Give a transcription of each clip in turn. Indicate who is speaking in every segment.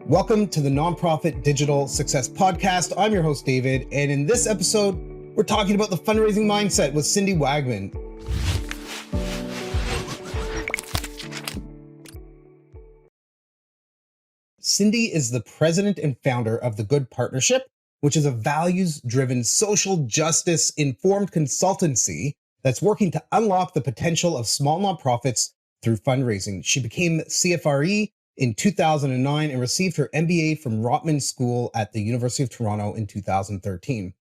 Speaker 1: Welcome to the Nonprofit Digital Success Podcast. I'm your host, David, and in this episode, we're talking about the fundraising mindset with Cindy Wagman. Cindy is the president and founder of The Good Partnership, which is a values-driven, social justice-informed consultancy that's working to unlock the potential of small nonprofits through fundraising. She became CFRE in 2009 and received her MBA from Rotman School at the University of Toronto in 2013.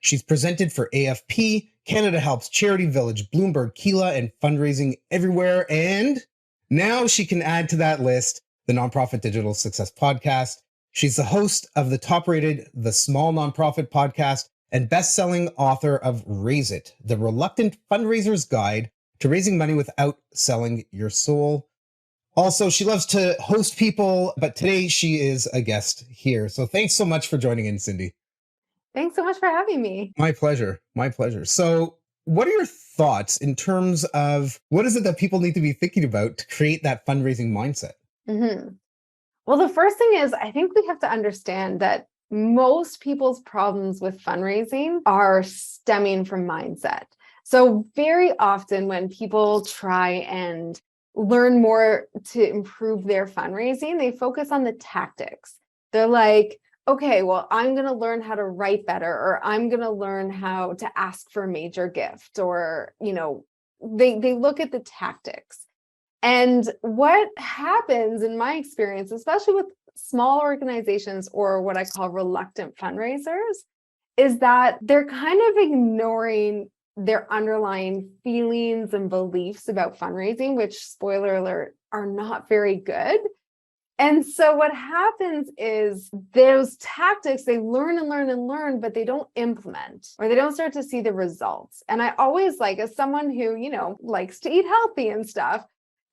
Speaker 1: She's presented for AFP, Canada Helps, Charity Village, Bloomberg, Keela, and Fundraising Everywhere. And now she can add to that list the Nonprofit Digital Success Podcast. She's the host of the top-rated The Small Nonprofit Podcast and best-selling author of Raise It, The Reluctant Fundraiser's Guide to Raising Money Without Selling Your Soul. Also, she loves to host people, but today she is a guest here. So thanks so much for joining in, Cindy.
Speaker 2: Thanks so much for having me.
Speaker 1: My pleasure. My pleasure. So what are your thoughts in terms of what is it that people need to be thinking about to create that fundraising mindset?
Speaker 2: Mm-hmm. Well, the first thing is, I think we have to understand that most people's problems with fundraising are stemming from mindset. So very often when people try and learn more to improve their fundraising, they focus on the tactics. They're like, okay, well, I'm going to learn how to write better, or I'm going to learn how to ask for a major gift, or, they look at the tactics. And what happens in my experience, especially with small organizations or what I call reluctant fundraisers, is that they're kind of ignoring their underlying feelings and beliefs about fundraising, which, spoiler alert, are not very good. And so what happens is those tactics, they learn and learn and learn, but they don't implement, or they don't start to see the results. And I always as someone who, likes to eat healthy and stuff,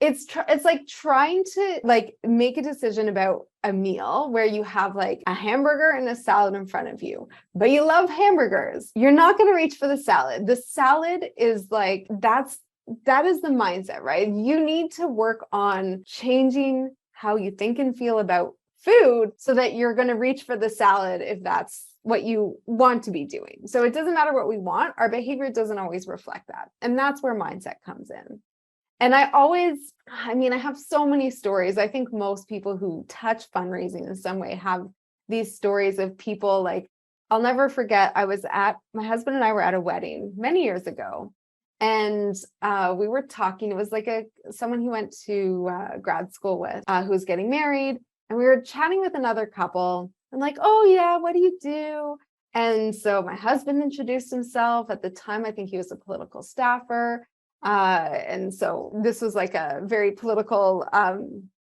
Speaker 2: it's like trying to make a decision about a meal where you have a hamburger and a salad in front of you, but you love hamburgers. You're not going to reach for the salad. The salad is that is the mindset, right? You need to work on changing how you think and feel about food so that you're going to reach for the salad if that's what you want to be doing. So it doesn't matter what we want. Our behavior doesn't always reflect that. And that's where mindset comes in. And I have so many stories. I think most people who touch fundraising in some way have these stories of people I'll never forget, my husband and I were at a wedding many years ago. And we were talking, it was someone he went to grad school with who was getting married. And we were chatting with another couple and oh yeah, what do you do? And so my husband introduced himself. At the time, I think he was a political staffer. And so this was a very political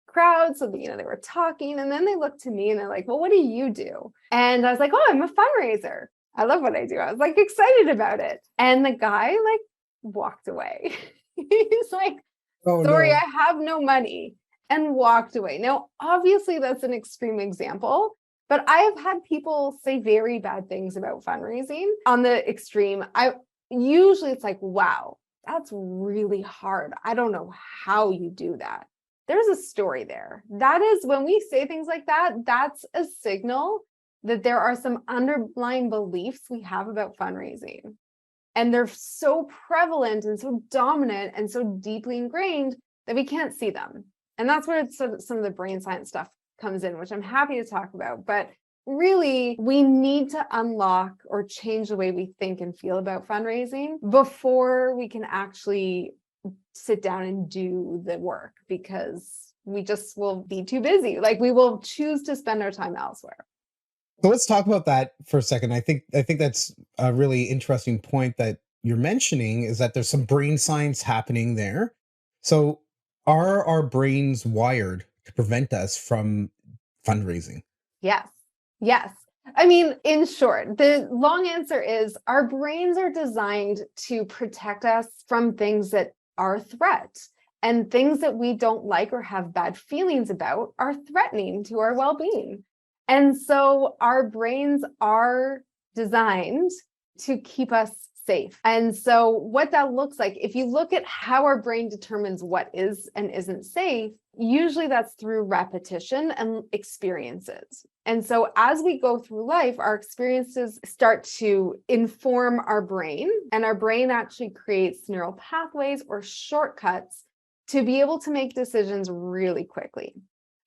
Speaker 2: crowd. So, they were talking, and then they looked to me and they're like, well, what do you do? And I was like, oh, I'm a fundraiser. I love what I do. I was excited about it. And the guy walked away. He's like, oh, sorry, no. I have no money, and walked away. Now, obviously that's an extreme example, but I have had people say very bad things about fundraising on the extreme. Usually it's wow, that's really hard. I don't know how you do that. There's a story there. That is, when we say things like that, that's a signal that there are some underlying beliefs we have about fundraising. And they're so prevalent and so dominant and so deeply ingrained that we can't see them. And that's where some of the brain science stuff comes in, which I'm happy to talk about. But really, we need to unlock or change the way we think and feel about fundraising before we can actually sit down and do the work, because we just will be too busy. We will choose to spend our time elsewhere.
Speaker 1: So let's talk about that for a second. I think that's a really interesting point that you're mentioning, is that there's some brain science happening there. So are our brains wired to prevent us from fundraising?
Speaker 2: Yes. Yes. In short, the long answer is our brains are designed to protect us from things that are a threat, and things that we don't like or have bad feelings about are threatening to our well-being. And so our brains are designed to keep us safe. And so what that looks like, if you look at how our brain determines what is and isn't safe, Usually that's through repetition and experiences. And so as we go through life, our experiences start to inform our brain, and our brain actually creates neural pathways or shortcuts to be able to make decisions really quickly.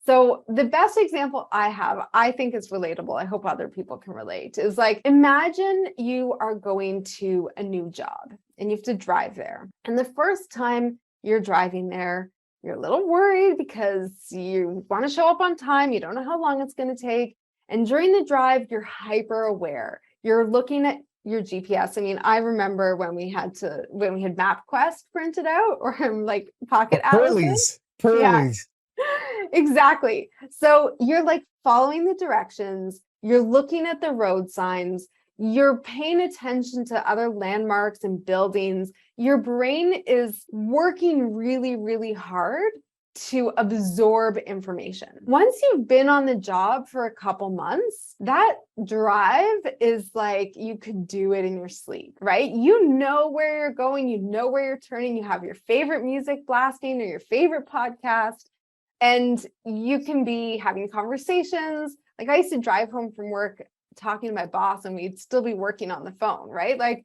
Speaker 2: So the best example I have, I think is relatable, I hope other people can relate, is like, imagine you are going to a new job and you have to drive there. And the first time you're driving there, you're a little worried because you want to show up on time, you don't know how long it's going to take. And during the drive, you're hyper aware. You're looking at your GPS. I mean, I remember when we had MapQuest printed out, or like pocket atlases. Yeah.
Speaker 1: Pearlies.
Speaker 2: Exactly. So you're like following the directions, you're looking at the road signs, you're paying attention to other landmarks and buildings. Your brain is working really, really hard to absorb information. Once you've been on the job for a couple months, that drive is like you could do it in your sleep, right? You know where you're going, you know where you're turning, you have your favorite music blasting or your favorite podcast. And you can be having conversations. Like I used to drive home from work talking to my boss and we'd still be working on the phone, right? Like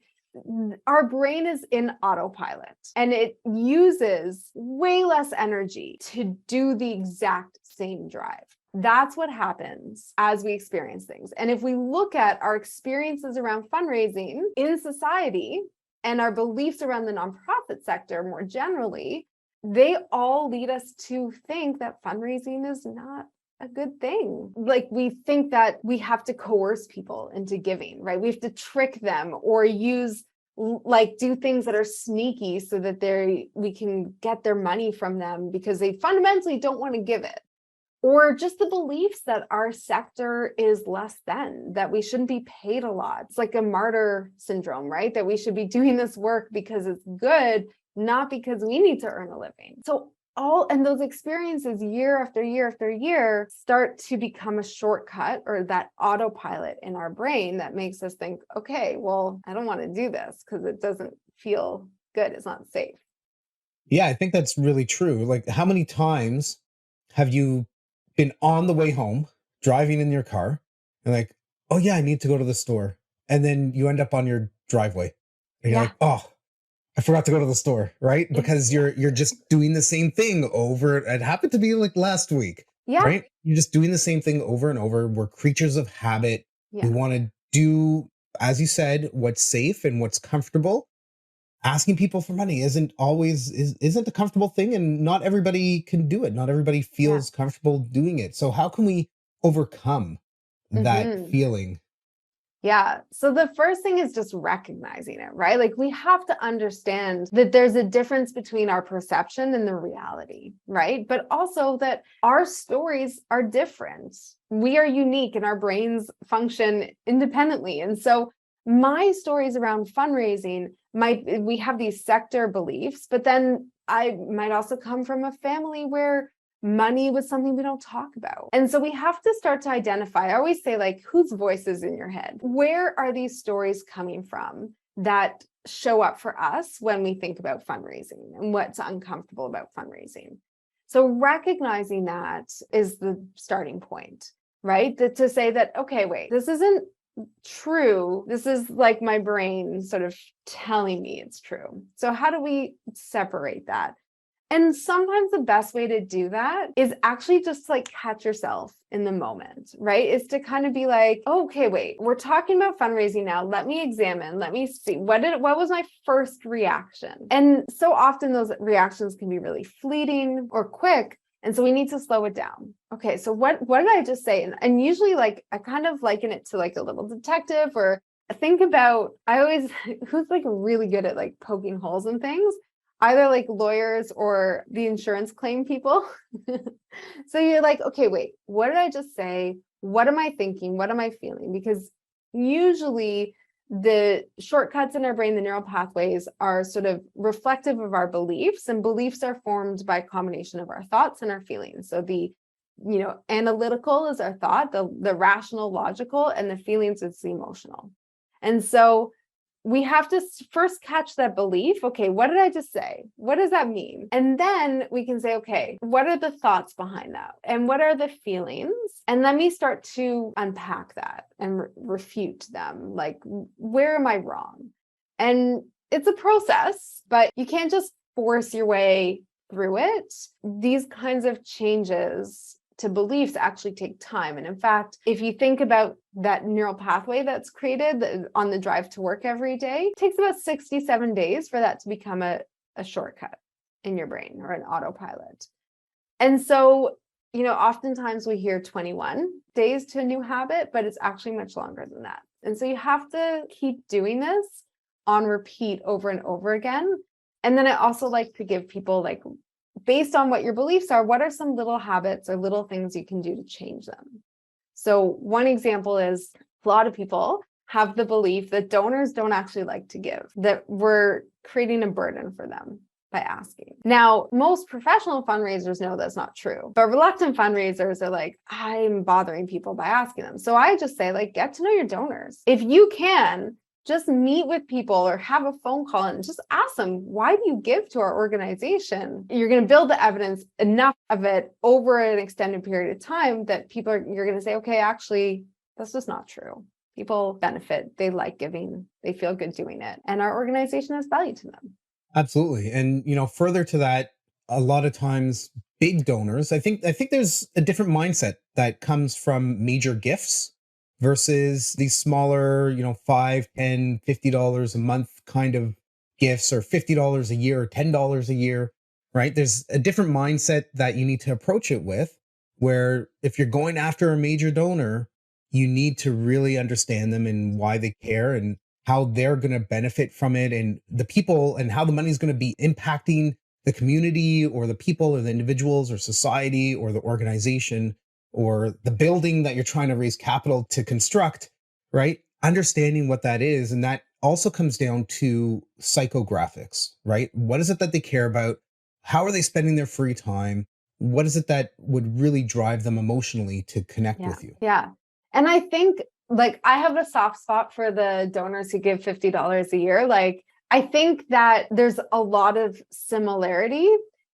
Speaker 2: our brain is in autopilot and it uses way less energy to do the exact same drive. That's what happens as we experience things. And if we look at our experiences around fundraising in society and our beliefs around the nonprofit sector more generally, they all lead us to think that fundraising is not a good thing. Like we think that we have to coerce people into giving, right? We have to trick them or do things that are sneaky so that we can get their money from them because they fundamentally don't want to give it. Or just the beliefs that our sector is less than, that we shouldn't be paid a lot. It's like a martyr syndrome, right? That we should be doing this work because it's good, not because we need to earn a living. So those experiences year after year after year start to become a shortcut or that autopilot in our brain that makes us think, okay, well, I don't want to do this because it doesn't feel good. It's not safe.
Speaker 1: Yeah, I think that's really true. Like, how many times have you been on the way home, driving in your car, and like, oh yeah, I need to go to the store. And then you end up on your driveway. And you're like, oh, I forgot to go to the store, right? Because you're just doing the same thing over. It happened to be like last week, right? You're just doing the same thing over and over. We're creatures of habit. We want to do, as you said, what's safe and what's comfortable. Asking people for money isn't a comfortable thing, and not everybody can do it. Not everybody feels comfortable doing it. So how can we overcome that feeling?
Speaker 2: Yeah. So the first thing is just recognizing it, right? Like we have to understand that there's a difference between our perception and the reality, right? But also that our stories are different. We are unique and our brains function independently. And so my stories around fundraising we have these sector beliefs, but then I might also come from a family where money was something we don't talk about. And so we have to start to identify. I always say, like, whose voice is in your head? Where are these stories coming from that show up for us when we think about fundraising and what's uncomfortable about fundraising? So recognizing that is the starting point, right? To say that, okay, wait, this isn't true. This is like my brain sort of telling me it's true. So how do we separate that? And sometimes the best way to do that is actually just like catch yourself in the moment, right? Is to kind of be like, okay, wait, we're talking about fundraising now. Let me examine, let me see what was my first reaction? And so often those reactions can be really fleeting or quick. And so we need to slow it down. Okay, so what did I just say? And usually like I kind of liken it to like a little detective, or think about, who's like really good at like poking holes in things? Either like lawyers or the insurance claim people. So you're like, okay, wait, what did I just say? What am I thinking? What am I feeling? Because usually the shortcuts in our brain, the neural pathways, are sort of reflective of our beliefs, and beliefs are formed by a combination of our thoughts and our feelings. So the analytical is our thought, the rational, logical, and the feelings is the emotional. And so we have to first catch that belief. Okay, what did I just say? What does that mean? And then we can say, okay, what are the thoughts behind that? And what are the feelings? And let me start to unpack that and refute them. Like, where am I wrong? And it's a process, but you can't just force your way through it. These kinds of changes to beliefs actually take time. And in fact, if you think about that neural pathway that's created on the drive to work every day, it takes about 67 days for that to become a shortcut in your brain or an autopilot. And so, oftentimes we hear 21 days to a new habit, but it's actually much longer than that. And so you have to keep doing this on repeat over and over again. And then I also like to give people, like, based on what your beliefs are, what are some little habits or little things you can do to change them? So one example is a lot of people have the belief that donors don't actually like to give, that we're creating a burden for them by asking. Now, most professional fundraisers know that's not true, but reluctant fundraisers are like, I'm bothering people by asking them. So I just say, like, get to know your donors. If you can, just meet with people or have a phone call and just ask them, why do you give to our organization? You're going to build the evidence, enough of it over an extended period of time that you're going to say, okay, actually, that's just not true. People benefit. They like giving. They feel good doing it. And our organization has value to them.
Speaker 1: Absolutely. And, further to that, a lot of times big donors, I think there's a different mindset that comes from major gifts versus these smaller, $5, $10, $50 a month kind of gifts, or $50 a year or $10 a year, right? There's a different mindset that you need to approach it with, where if you're going after a major donor, you need to really understand them and why they care and how they're going to benefit from it, and the people, and how the money is going to be impacting the community or the people or the individuals or society or the organization or the building that you're trying to raise capital to construct, right? Understanding what that is. And that also comes down to psychographics, right? What is it that they care about? How are they spending their free time? What is it that would really drive them emotionally to connect with you?
Speaker 2: Yeah. And I think, like, I have a soft spot for the donors who give $50 a year. Like, I think that there's a lot of similarity.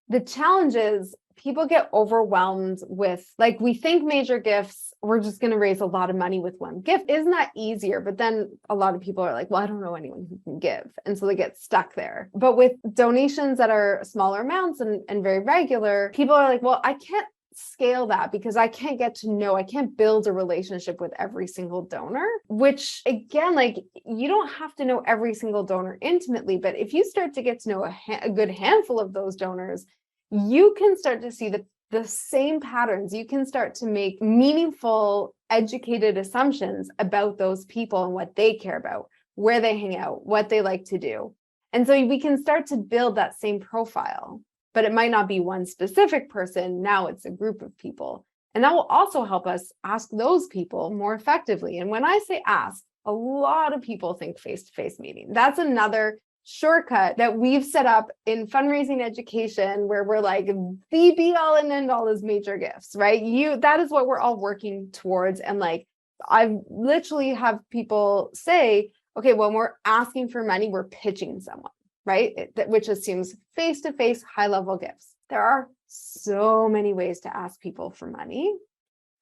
Speaker 2: The challenge is people get overwhelmed with, like, we think major gifts, we're just going to raise a lot of money with one gift. Isn't that easier? But then a lot of people are like, well, I don't know anyone who can give. And so they get stuck there. But with donations that are smaller amounts and very regular, people are like, well, I can't scale that because I can't build a relationship with every single donor, which, again, like, you don't have to know every single donor intimately, but if you start to get to know a good handful of those donors, you can start to see the same patterns. You can start to make meaningful, educated assumptions about those people and what they care about, where they hang out, what they like to do. And so we can start to build that same profile, but it might not be one specific person. Now it's a group of people. And that will also help us ask those people more effectively. And when I say ask, a lot of people think face-to-face meeting. That's another shortcut that we've set up in fundraising education, where we're like, the be all and end all is major gifts, right? That is what we're all working towards. And like, I literally have people say, okay, when we're asking for money, we're pitching someone, right? Which assumes face-to-face, high-level gifts. There are so many ways to ask people for money.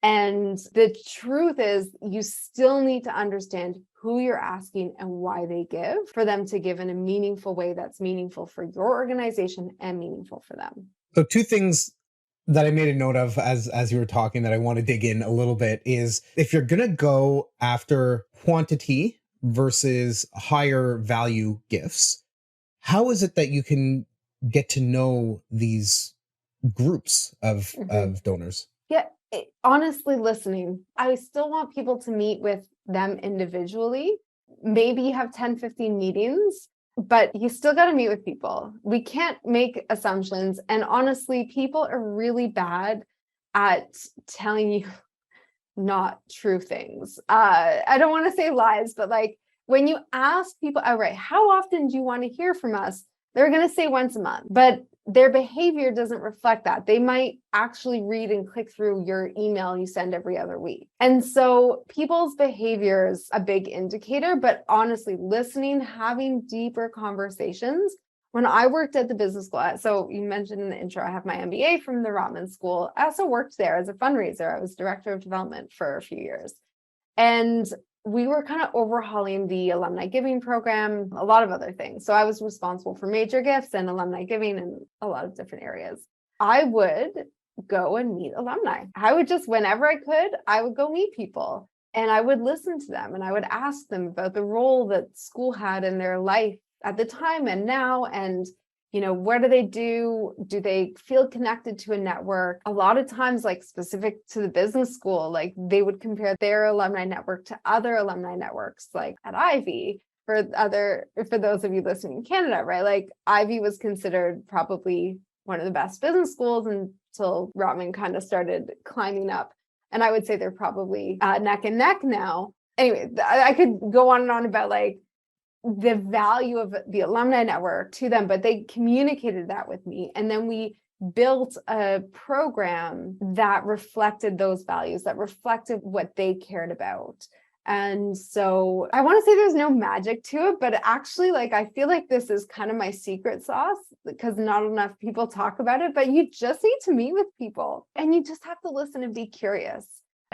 Speaker 2: And the truth is, you still need to understand who you're asking and why they give, for them to give in a meaningful way that's meaningful for your organization and meaningful for them.
Speaker 1: So two things that I made a note of as you were talking that I want to dig in a little bit is, if you're going to go after quantity versus higher value gifts, how is it that you can get to know these groups of donors?
Speaker 2: Yeah, honestly, listening. I still want people to meet with them individually. Maybe you have 10, 15 meetings, but you still got to meet with people. We can't make assumptions. And honestly, people are really bad at telling you not true things. I don't want to say lies, but like, when you ask people outright, how often do you want to hear from us? They're going to say once a month. But their behavior doesn't reflect that. They might actually read and click through your email you send every other week. And so people's behavior is a big indicator, but honestly, listening, having deeper conversations. When I worked at the business school, so you mentioned in the intro, I have my MBA from the Rotman School. I also worked there as a fundraiser. I was director of development for a few years. And we were kind of overhauling the alumni giving program, a lot of other things. So I was responsible for major gifts and alumni giving in a lot of different areas. I would go and meet alumni. I would just, whenever I could, I would go meet people and I would listen to them and I would ask them about the role that school had in their life at the time and now, and what do they do? Do they feel connected to a network? A lot of times, like specific to the business school, like they would compare their alumni network to other alumni networks, like at Ivy. For those of you listening in Canada, right? Like Ivy was considered probably one of the best business schools until Rotman kind of started climbing up. And I would say they're probably neck and neck now. Anyway, I could go on and on about like the value of the alumni network to them, but they communicated that with me. And then we built a program that reflected those values, that reflected what they cared about. And so I want to say there's no magic to it, but actually, like, I feel like this is kind of my secret sauce because not enough people talk about it, but you just need to meet with people and you just have to listen and be curious.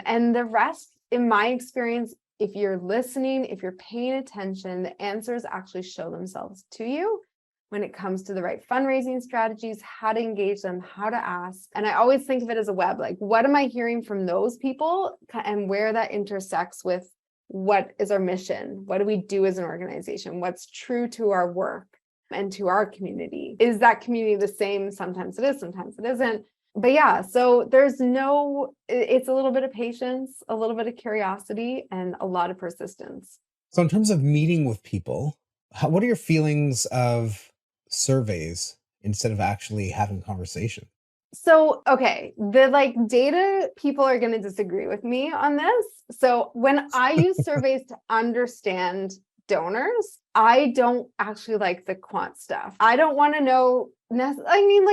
Speaker 2: And the rest, in my experience, if you're listening, if you're paying attention, the answers actually show themselves to you when it comes to the right fundraising strategies, how to engage them, how to ask. And I always think of it as a web, like what am I hearing from those people and where that intersects with what is our mission? What do we do as an organization? What's true to our work and to our community? Is that community the same? Sometimes it is, sometimes it isn't. But yeah, so it's a little bit of patience, a little bit of curiosity, and a lot of persistence.
Speaker 1: So in terms of meeting with people, what are your feelings of surveys instead of actually having conversation?
Speaker 2: So, okay, the data people are going to disagree with me on this. So when I use surveys to understand donors, I don't actually like the quant stuff. I don't want to know.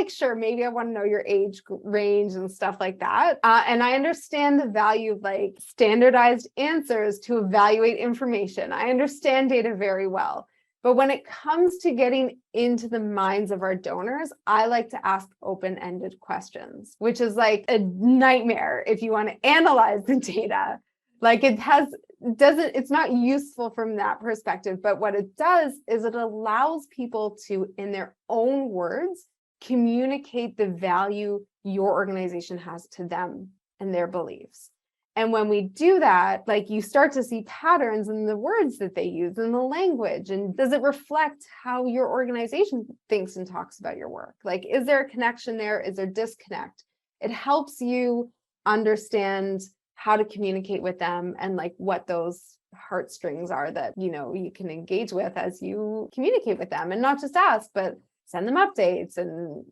Speaker 2: Sure, maybe I want to know your age range and stuff like that. And I understand the value of like standardized answers to evaluate information. I understand data very well. But when it comes to getting into the minds of our donors, I like to ask open-ended questions, which is like a nightmare if you want to analyze the data. Like it's not useful from that perspective, but what it does is it allows people to, in their own words, communicate the value your organization has to them and their beliefs. And when we do that, like you start to see patterns in the words that they use in the language. And does it reflect how your organization thinks and talks about your work? Like, is there a connection there? Is there disconnect? It helps you understand how to communicate with them and like what those heartstrings are that, you can engage with as you communicate with them, and not just ask, but send them updates and,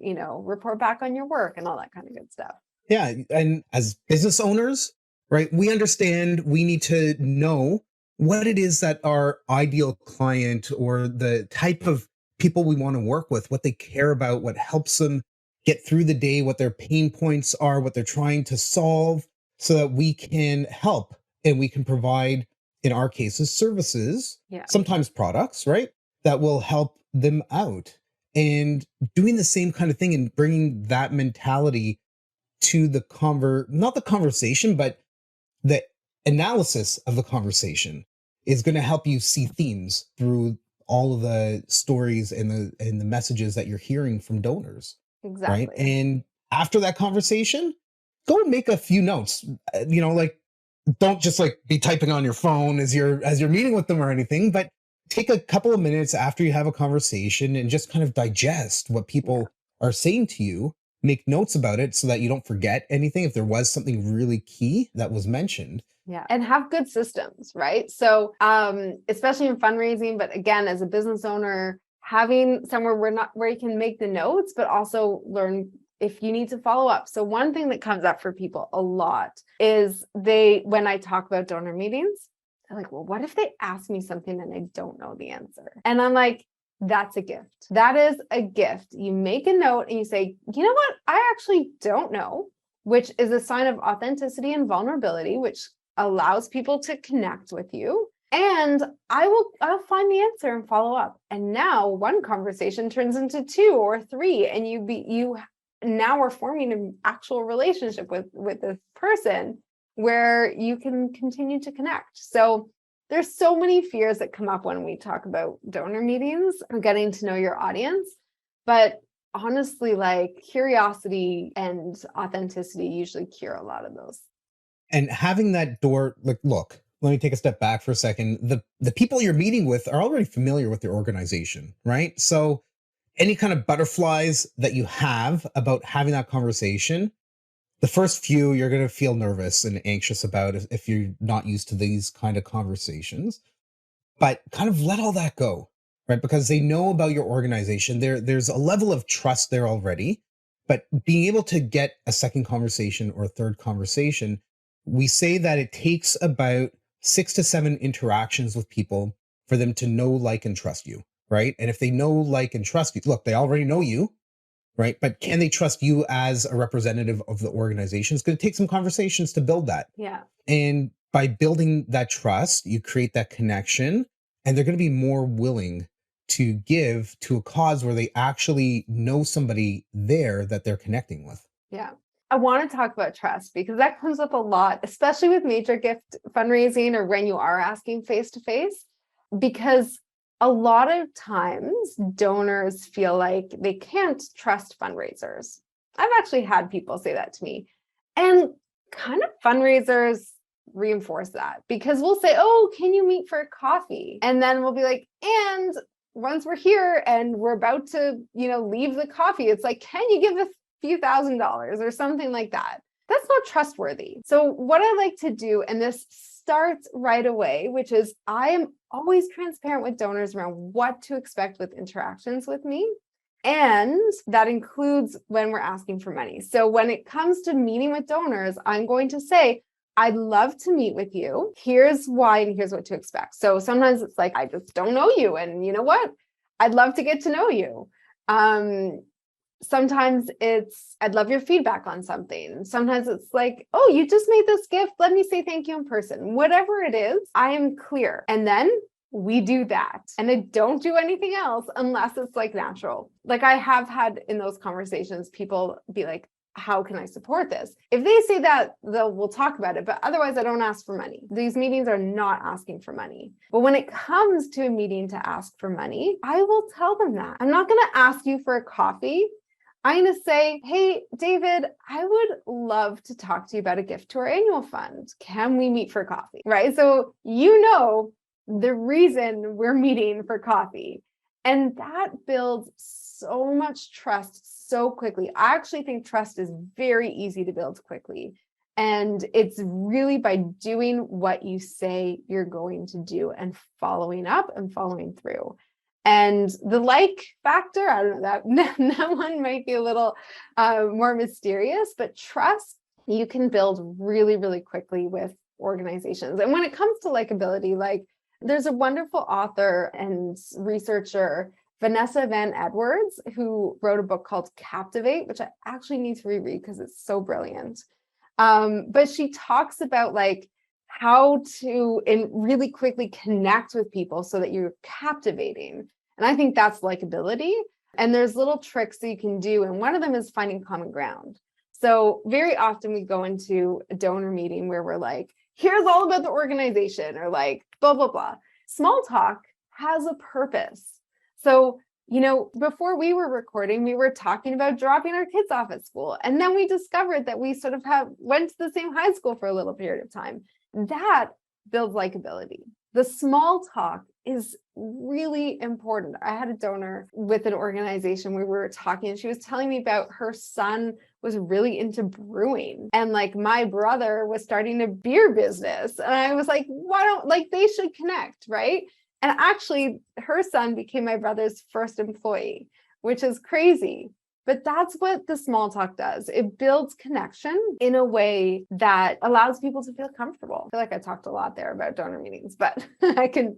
Speaker 2: report back on your work and all that kind of good stuff.
Speaker 1: Yeah. And as business owners, right, we understand we need to know what it is that our ideal client or the type of people we want to work with, what they care about, what helps them get through the day, what their pain points are, what they're trying to solve, so that we can help and we can provide, in our cases, services, sometimes products, right, that will help them out. And doing the same kind of thing and bringing that mentality to the not the conversation, but the analysis of the conversation is going to help you see themes through all of the stories and the messages that you're hearing from donors.
Speaker 2: Exactly.
Speaker 1: Right. And after that conversation, go and make a few notes. Don't just like be typing on your phone as you're meeting with them or anything, but take a couple of minutes after you have a conversation and just kind of digest what people are saying to you. Make notes about it so that you don't forget anything if there was something really key that was mentioned.
Speaker 2: Yeah. And have good systems, right? So especially in fundraising, but again, as a business owner, having somewhere where you can make the notes, but also learn if you need to follow up. So one thing that comes up for people a lot is when I talk about donor meetings, they're like, well, what if they ask me something and I don't know the answer? And I'm like, That's a gift. That is a gift. You make a note and you say, you know what? I actually don't know, which is a sign of authenticity and vulnerability, which allows people to connect with you. And I'll find the answer and follow up. And now one conversation turns into 2 or 3, and you now are forming an actual relationship with this person where you can continue to connect. So there's so many fears that come up when we talk about donor meetings or getting to know your audience. But honestly, like curiosity and authenticity usually cure a lot of those.
Speaker 1: And having that door, like, look, let me take a step back for a second. The people you're meeting with are already familiar with your organization, right? So any kind of butterflies that you have about having that conversation, the first few you're going to feel nervous and anxious about if you're not used to these kind of conversations, but kind of let all that go, right? Because they know about your organization. There's a level of trust there already, but being able to get a second conversation or a third conversation, we say that it takes about 6 to 7 interactions with people for them to know, like, and trust you, right? And if they know, like, and trust you, look, they already know you, right? But can they trust you as a representative of the organization? It's going to take some conversations to build that.
Speaker 2: Yeah.
Speaker 1: And by building that trust, you create that connection, and they're going to be more willing to give to a cause where they actually know somebody there that they're connecting with.
Speaker 2: Yeah. I want to talk about trust because that comes up a lot, especially with major gift fundraising or when you are asking face to face, because a lot of times donors feel like they can't trust fundraisers. I've actually had people say that to me. And kind of fundraisers reinforce that because we'll say, oh, can you meet for a coffee? And then we'll be like, and once we're here and we're about to, leave the coffee, it's like, can you give us few $1,000s or something like that? That's not trustworthy. So what I like to do, and this starts right away, which is I am always transparent with donors around what to expect with interactions with me. And that includes when we're asking for money. So when it comes to meeting with donors, I'm going to say, I'd love to meet with you. Here's why, and here's what to expect. So sometimes it's like, I just don't know you. And you know what? I'd love to get to know you. Sometimes it's, I'd love your feedback on something. Sometimes it's like, oh, you just made this gift. Let me say thank you in person. Whatever it is, I am clear. And then we do that. And I don't do anything else unless it's like natural. Like I have had in those conversations, people be like, how can I support this? If they say that, we'll talk about it. But otherwise, I don't ask for money. These meetings are not asking for money. But when it comes to a meeting to ask for money, I will tell them that. I'm not going to ask you for a coffee. I'm going to say, hey, David, I would love to talk to you about a gift to our annual fund. Can we meet for coffee? Right? So the reason we're meeting for coffee. And that builds so much trust so quickly. I actually think trust is very easy to build quickly. And it's really by doing what you say you're going to do and following up and following through. And the like factor, I don't know, that one might be a little more mysterious, but trust you can build really, really quickly with organizations. And when it comes to likability, like there's a wonderful author and researcher, Vanessa Van Edwards, who wrote a book called Captivate, which I actually need to reread because it's so brilliant. But she talks about like how to really quickly connect with people so that you're captivating. And I think that's likability. And there's little tricks that you can do. And one of them is finding common ground. So very often we go into a donor meeting where we're like, here's all about the organization or like, blah, blah, blah. Small talk has a purpose. So, before we were recording, we were talking about dropping our kids off at school. And then we discovered that we sort of went to the same high school for a little period of time. That builds likability. The small talk is really important. I had a donor with an organization where we were talking and she was telling me about her son was really into brewing. And like my brother was starting a beer business. And I was like, they should connect, right? And actually her son became my brother's first employee, which is crazy. But that's what the small talk does. It builds connection in a way that allows people to feel comfortable. I feel like I talked a lot there about donor meetings, but I can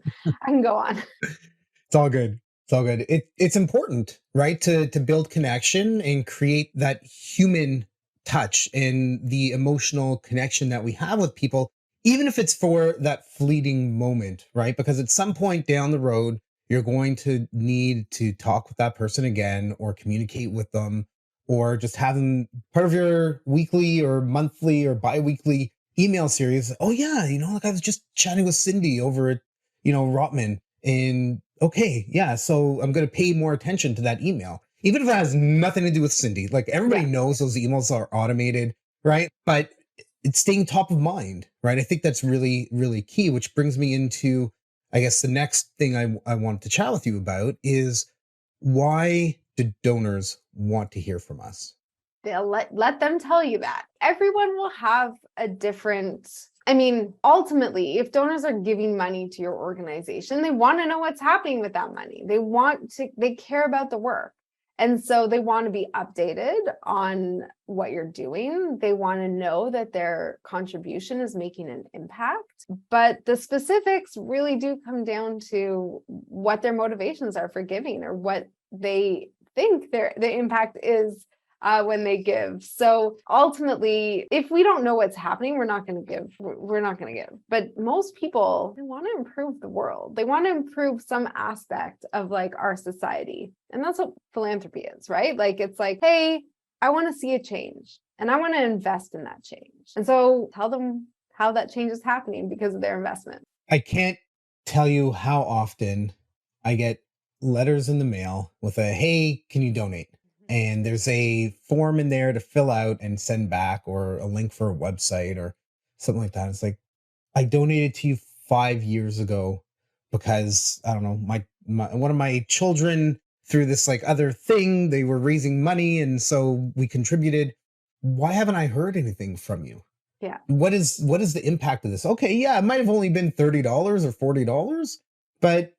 Speaker 2: go on.
Speaker 1: It's all good. It's all good. It's important, right? To build connection and create that human touch and the emotional connection that we have with people, even if it's for that fleeting moment, right? Because at some point down the road, you're going to need to talk with that person again or communicate with them or just have them part of your weekly or monthly or bi-weekly email series. Oh yeah, like I was just chatting with Cindy over at, Rotman, and okay, yeah, so I'm going to pay more attention to that email, even if it has nothing to do with Cindy. Like everybody
Speaker 2: Yeah.
Speaker 1: knows those emails are automated, right? But it's staying top of mind, right? I think that's really, really key, which brings me into, I guess, the next thing I wanted to chat with you about is why do donors want to hear from us?
Speaker 2: They'll let them tell you that. Everyone will have a different, I mean, ultimately, if donors are giving money to your organization, they want to know what's happening with that money. They care about the work. And so they want to be updated on what you're doing. They want to know that their contribution is making an impact. But the specifics really do come down to what their motivations are for giving or what they think the impact is when they give. So ultimately, if we don't know what's happening, we're not going to give. We're not going to give. But most people, they want to improve the world. They want to improve some aspect of like our society. And that's what philanthropy is, right? Like, it's like, hey, I want to see a change and I want to invest in that change. And so tell them how that change is happening because of their investment.
Speaker 1: I can't tell you how often I get letters in the mail with a, hey, can you donate? And there's a form in there to fill out and send back, or a link for a website or something like that. It's like, I donated to you 5 years ago because I don't know, my one of my children through this like other thing, they were raising money. And so we contributed. Why haven't I heard anything from you?
Speaker 2: Yeah.
Speaker 1: What is the impact of this? Okay, yeah, it might have only been $30 or $40, but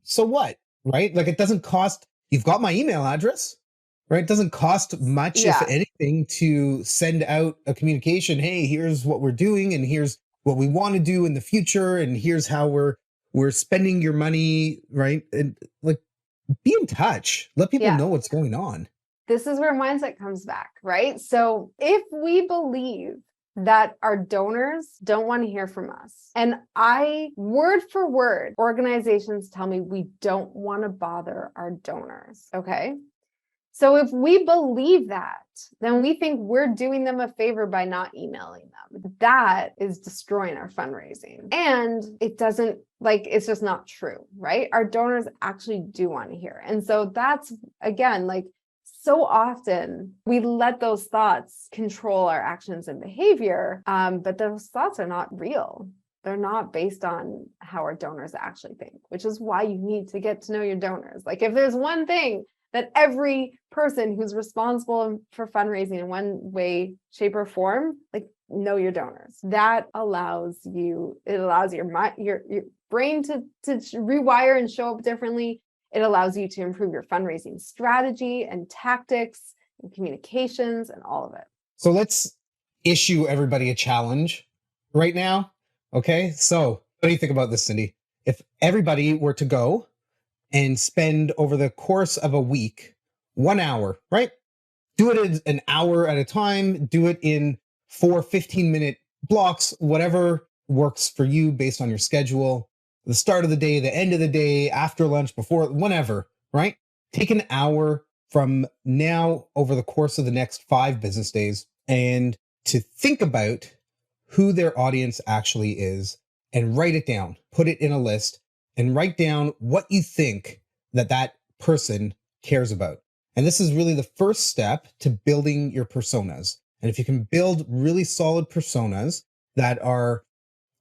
Speaker 1: so what? Right? Like it doesn't cost, you've got my email address, right? It doesn't cost much, if
Speaker 2: Yeah.
Speaker 1: anything, to send out a communication. Hey, here's what we're doing, and here's what we want to do in the future, and here's how we're spending your money, right? And like, be in touch. Let people
Speaker 2: Yeah.
Speaker 1: know what's going on.
Speaker 2: This is where mindset comes back, right? So if we believe that our donors don't want to hear from us, and word for word, organizations tell me we don't want to bother our donors, okay? So if we believe that, then we think we're doing them a favor by not emailing them. That is destroying our fundraising. And it's just not true, right? Our donors actually do want to hear. And so that's, again, like, so often we let those thoughts control our actions and behavior, but those thoughts are not real. They're not based on how our donors actually think, which is why you need to get to know your donors. Like, if there's one thing that every person who's responsible for fundraising in one way, shape, or form, like, know your donors. That allows your brain to rewire and show up differently. It allows you to improve your fundraising strategy and tactics and communications and all of it.
Speaker 1: So let's issue everybody a challenge right now. Okay. So what do you think about this, Cindy? If everybody were to go and spend over the course of a week, 1 hour, right? Do it an hour at a time, do it in 4 15-minute blocks, whatever works for you based on your schedule, the start of the day, the end of the day, after lunch, before, whenever, right? Take an hour from now over the course of the next 5 business days and to think about who their audience actually is and write it down, put it in a list and write down what you think that person cares about. And this is really the first step to building your personas. And if you can build really solid personas that are,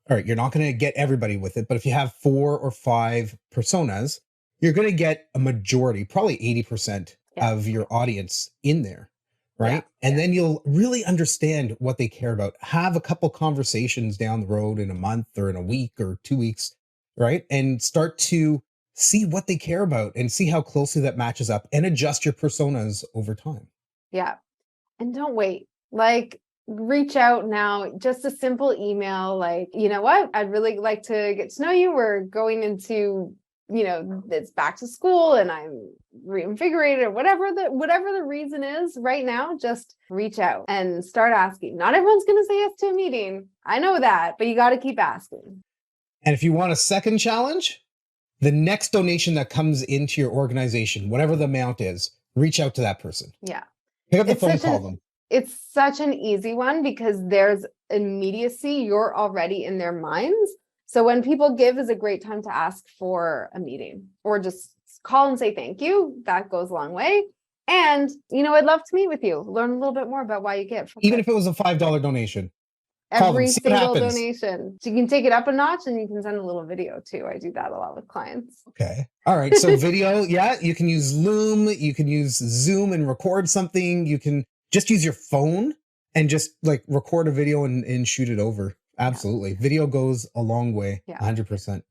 Speaker 1: all right, you're not going to get everybody with it, but if you have 4 or 5 personas, you're going to get a majority, probably 80% of your audience in there, right? And then you'll really understand what they care about. Have a couple conversations down the road in a month or in a week or 2 weeks, right? And start to see what they care about and see how closely that matches up and adjust your personas over time.
Speaker 2: Yeah. And don't wait. Like, reach out now, just a simple email, like, you know what? I'd really like to get to know you. We're going into it's back to school and I'm reinvigorated or whatever the reason is right now, just reach out and start asking. Not everyone's going to say yes to a meeting. I know that, but you got to keep asking.
Speaker 1: And if you want a second challenge, the next donation that comes into your organization, whatever the amount is, reach out to that person.
Speaker 2: Yeah.
Speaker 1: Pick up the phone, call them.
Speaker 2: It's such an easy one because there's immediacy. You're already in their minds. So when people give is a great time to ask for a meeting or just call and say thank you. That goes a long way. And, I'd love to meet with you, learn a little bit more about why you give.
Speaker 1: Even if it was a $5 donation.
Speaker 2: Every single donation. You can take it up a notch and you can send a little video too. I do that a lot with clients.
Speaker 1: Okay. All right. So video, yeah, you can use Loom, you can use Zoom and record something. You can just use your phone and just like record a video and shoot it over. Absolutely. Yeah. Video goes a long way. Yeah. 100%.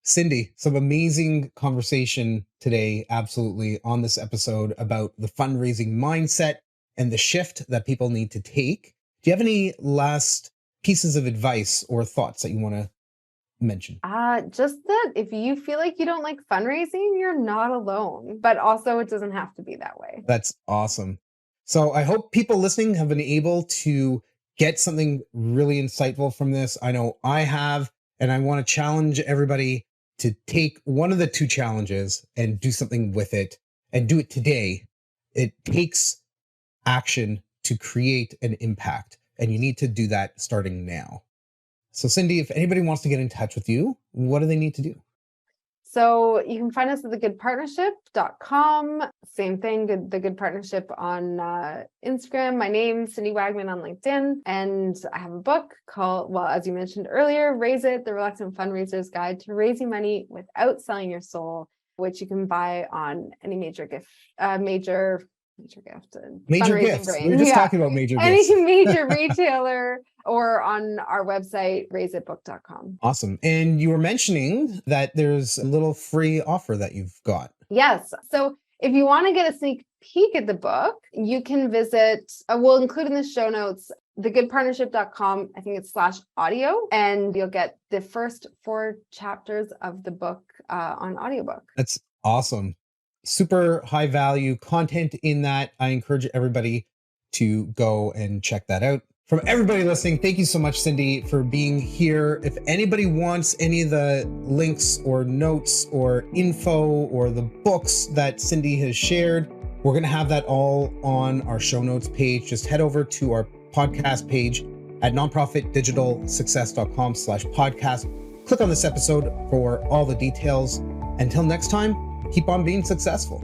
Speaker 1: Cindy, some amazing conversation today. Absolutely. On this episode about the fundraising mindset and the shift that people need to take. Do you have any last pieces of advice or thoughts that you want to mention?
Speaker 2: Just that if you feel like you don't like fundraising, you're not alone, but also it doesn't have to be that way.
Speaker 1: That's awesome. So I hope people listening have been able to get something really insightful from this. I know I have, and I want to challenge everybody to take one of the two challenges and do something with it and do it today. It takes action to create an impact, and you need to do that starting now. So Cindy, if anybody wants to get in touch with you, what do they need to do?
Speaker 2: So you can find us at thegoodpartnership.com. Same thing, The Good Partnership on Instagram. My name, Cindy Wagman on LinkedIn. And I have a book called, as you mentioned earlier, Raise It, The Reluctant Fundraiser's Guide to Raising Money Without Selling Your Soul, which you can buy on any major gifts.
Speaker 1: We were just talking about major gifts.
Speaker 2: Any major retailer or on our website, raiseitbook.com.
Speaker 1: Awesome. And you were mentioning that there's a little free offer that you've got.
Speaker 2: Yes. So if you want to get a sneak peek at the book, you can visit, we'll include in the show notes, thegoodpartnership.com, I think it's /audio, and you'll get the first 4 chapters of the book on audiobook.
Speaker 1: That's awesome. Super high value content in that. I encourage everybody to go and check that out. From everybody listening, thank you so much, Cindy, for being here. If anybody wants any of the links or notes or info or the books that Cindy has shared, we're going to have that all on our show notes page. Just head over to our podcast page at nonprofitdigitalsuccess.com/podcast. Click on this episode for all the details. Until next time, keep on being successful.